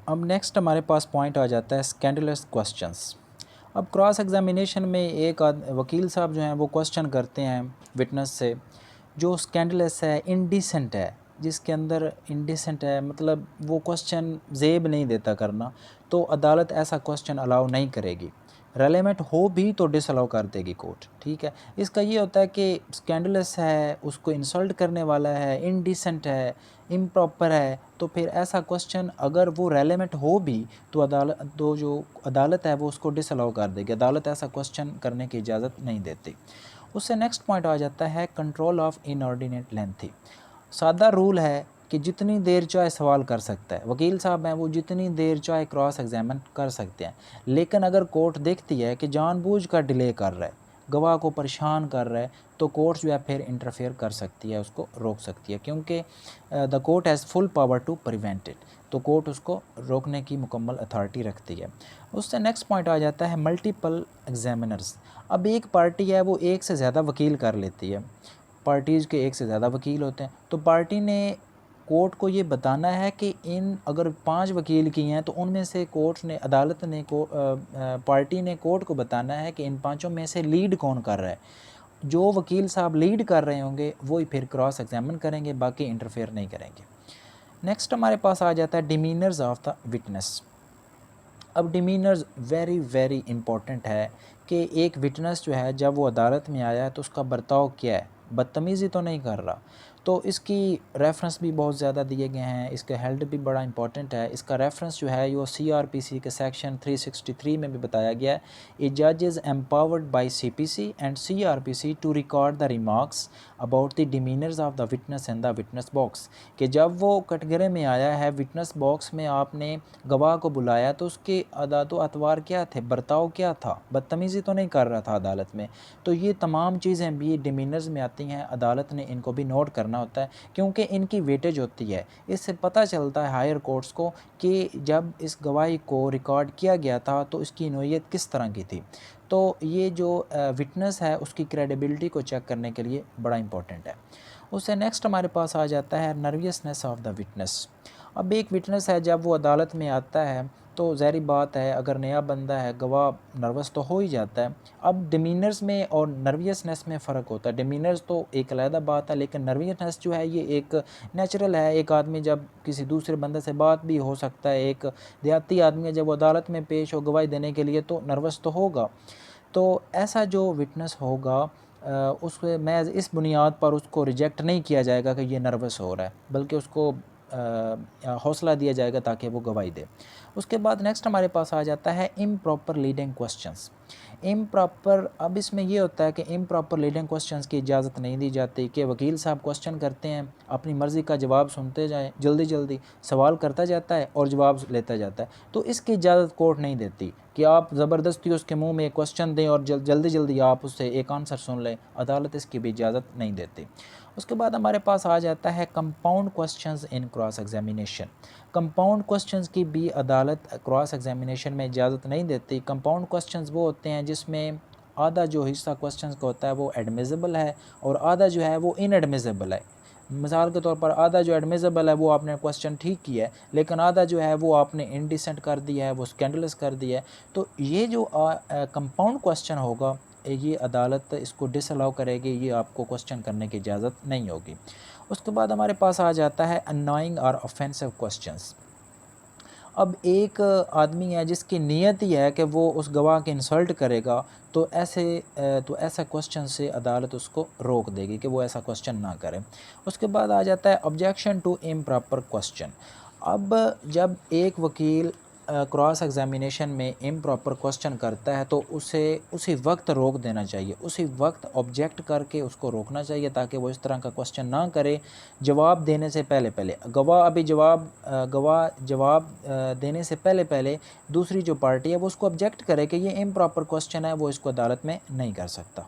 अब नेक्स्ट हमारे पास पॉइंट आ जाता है स्कैंडलस क्वेश्चंस। अब क्रॉस एग्जामिनेशन में एक वकील साहब जो हैं वो क्वेश्चन करते हैं विटनेस से जो स्कैंडलस है, इंडिसेंट है, जिसके अंदर इंडिसेंट है मतलब वो क्वेश्चन जेब नहीं देता करना, तो अदालत ऐसा क्वेश्चन अलाउ नहीं करेगी। रेलेवेंट हो भी तो डिसअलाउ कर देगी कोर्ट। ठीक है, इसका ये होता है कि स्कैंडलस है, उसको इंसल्ट करने वाला है, इनडिसेंट है, इम्प्रॉपर है, तो फिर ऐसा क्वेश्चन अगर वो रेलेवेंट हो भी तो जो अदालत है वो उसको डिसअलाउ कर देगी। अदालत ऐसा क्वेश्चन करने की इजाज़त नहीं देती। उससे नेक्स्ट पॉइंट आ जाता है कंट्रोल ऑफ इनऑर्डिनेट लेंथी। सादा रूल है कि जितनी देर चाहे सवाल कर सकता है वकील साहब हैं, वो जितनी देर चाहे क्रॉस एग्जामिन कर सकते हैं, लेकिन अगर कोर्ट देखती है कि जानबूझ कर डिले कर रहा है, गवाह को परेशान कर रहा है, तो कोर्ट जो है फिर इंटरफेयर कर सकती है, उसको रोक सकती है, क्योंकि the court has full power to prevent it. तो कोर्ट उसको रोकने की मुकम्मल अथॉरिटी रखती है। उससे नेक्स्ट पॉइंट आ जाता है मल्टीपल एग्जामिनर्स। अब एक पार्टी है वो एक से ज़्यादा वकील कर लेती है, पार्टीज़ के एक से ज़्यादा वकील होते हैं, तो पार्टी ने कोर्ट को ये बताना है कि इन अगर 5 वकील की हैं तो उनमें से कोर्ट ने अदालत ने पार्टी ने कोर्ट को बताना है कि इन 5 में से लीड कौन कर रहा है। जो वकील साहब लीड कर रहे होंगे वही फिर क्रॉस एग्जामिन करेंगे, बाकी इंटरफेयर नहीं करेंगे। नेक्स्ट हमारे पास आ जाता है डिमीनर्स ऑफ द विटनेस। अब डिमीनर्स वेरी वेरी इंपॉर्टेंट है कि एक विटनेस जो है जब वो अदालत में आया है तो उसका बर्ताव क्या है, बदतमीज़ी तो नहीं कर रहा। तो इसकी रेफरेंस भी बहुत ज़्यादा दिए गए हैं, इसका हेल्ड भी बड़ा इंपॉर्टेंट है। इसका रेफरेंस जो है वो CRPC के सेक्शन 363 में भी बताया गया है। ए जज is empowered by CPC and CRPC to record the remarks about the demeanours of the witness in the witness box. कि जब वो कटघरे में आया है, विटनेस बॉक्स में आपने गवाह को बुलाया तो उसके अदात व अतवार क्या थे, बर्ताव क्या था, बदतमीज़ी तो नहीं कर रहा था अदालत में। तो ये तमाम चीज़ें भी डिमीनर्स में आती हैं, अदालत ने इनको भी नोट करना होता है, क्योंकि इनकी वेटेज होती है। इससे पता चलता है हायर कोर्ट्स को कि जब इस गवाही को रिकॉर्ड किया गया था तो इसकी नोयत किस तरह की थी। तो ये जो विटनेस है उसकी क्रेडिबिलिटी को चेक करने के लिए बड़ा इंपॉर्टेंट है। उससे नेक्स्ट हमारे पास आ जाता है नर्वियसनेस ऑफ द विटनेस। अब एक विटनेस है जब वो अदालत में आता है तो ज़ाहिर बात है अगर नया बंदा है, गवाह नर्वस तो हो ही जाता है। अब डिमीनर्स में और नर्वियसनेस में फ़र्क होता है। डिमीनर्स तो एक अलग बात है, लेकिन नर्वियसनेस जो है ये एक नेचुरल है। एक आदमी जब किसी दूसरे बंदे से बात भी हो सकता है, एक देहाती आदमी है जब वो अदालत में पेश हो गवाही देने के लिए तो नर्वस तो होगा। तो ऐसा जो विटनेस होगा उसमें मैं इस बुनियाद पर उसको रिजेक्ट नहीं किया जाएगा कि ये नर्वस हो रहा है, बल्कि उसको हौसला दिया जाएगा ताकि वो गवाही दे। उसके बाद नेक्स्ट हमारे पास आ जाता है इम्प्रॉपर लीडिंग क्वेश्चंस। इम्प्रॉपर, अब इसमें ये होता है कि इम्प्रॉपर लीडिंग क्वेश्चंस की इजाज़त नहीं दी जाती कि वकील साहब क्वेश्चन करते हैं, अपनी मर्ज़ी का जवाब सुनते जाएं, जल्दी जल्दी सवाल करता जाता है और जवाब लेता जाता है। तो इसकी इजाज़त कोर्ट नहीं देती कि आप ज़बरदस्ती उसके मुंह में एक क्वेश्चन दें और जल्दी जल्दी आप उससे एक आंसर सुन लें। अदालत इसकी भी इजाज़त नहीं देती। उसके बाद हमारे पास आ जाता है compound questions in cross examination. Compound questions की भी अदालत क्रॉस एग्जामिनेशन में इजाज़त नहीं देती। कंपाउंड क्वेश्चंस वो होते हैं जिसमें आधा जो हिस्सा क्वेश्चंस का होता है वो एडमिसिबल है और आधा जो है वो इनएडमिसिबल है। मिसाल के तौर पर आधा जो एडमिसिबल है वो आपने क्वेश्चन ठीक किया है, लेकिन आधा जो है वो आपने इनडिसेंट कर दिया है, वो स्कैंडलस कर दिया है। तो ये जो कंपाउंड क्वेश्चन होगा ये अदालत इसको डिसअलाउ करेगी, ये आपको क्वेश्चन करने की इजाज़त नहीं होगी। उसके बाद हमारे पास आ जाता है अननोइंग और ऑफेंसिव क्वेश्चंस। अब एक आदमी है जिसकी नीयत ही है कि वो उस गवाह की इंसल्ट करेगा, तो ऐसा क्वेश्चन से अदालत उसको रोक देगी कि वो ऐसा क्वेश्चन ना करे। उसके बाद आ जाता है ऑब्जेक्शन टू इम्प्रॉपर क्वेश्चन। अब जब एक वकील क्रॉस एग्जामिनेशन में इम्प्रॉपर क्वेश्चन करता है तो उसे उसी वक्त रोक देना चाहिए, उसी वक्त ऑब्जेक्ट करके उसको रोकना चाहिए ताकि वो इस तरह का क्वेश्चन ना करे जवाब देने से पहले पहले। गवाह जवाब देने से पहले पहले दूसरी जो पार्टी है वो उसको ऑब्जेक्ट करे कि ये इम्प्रॉपर क्वेश्चन है, वो इसको अदालत में नहीं कर सकता।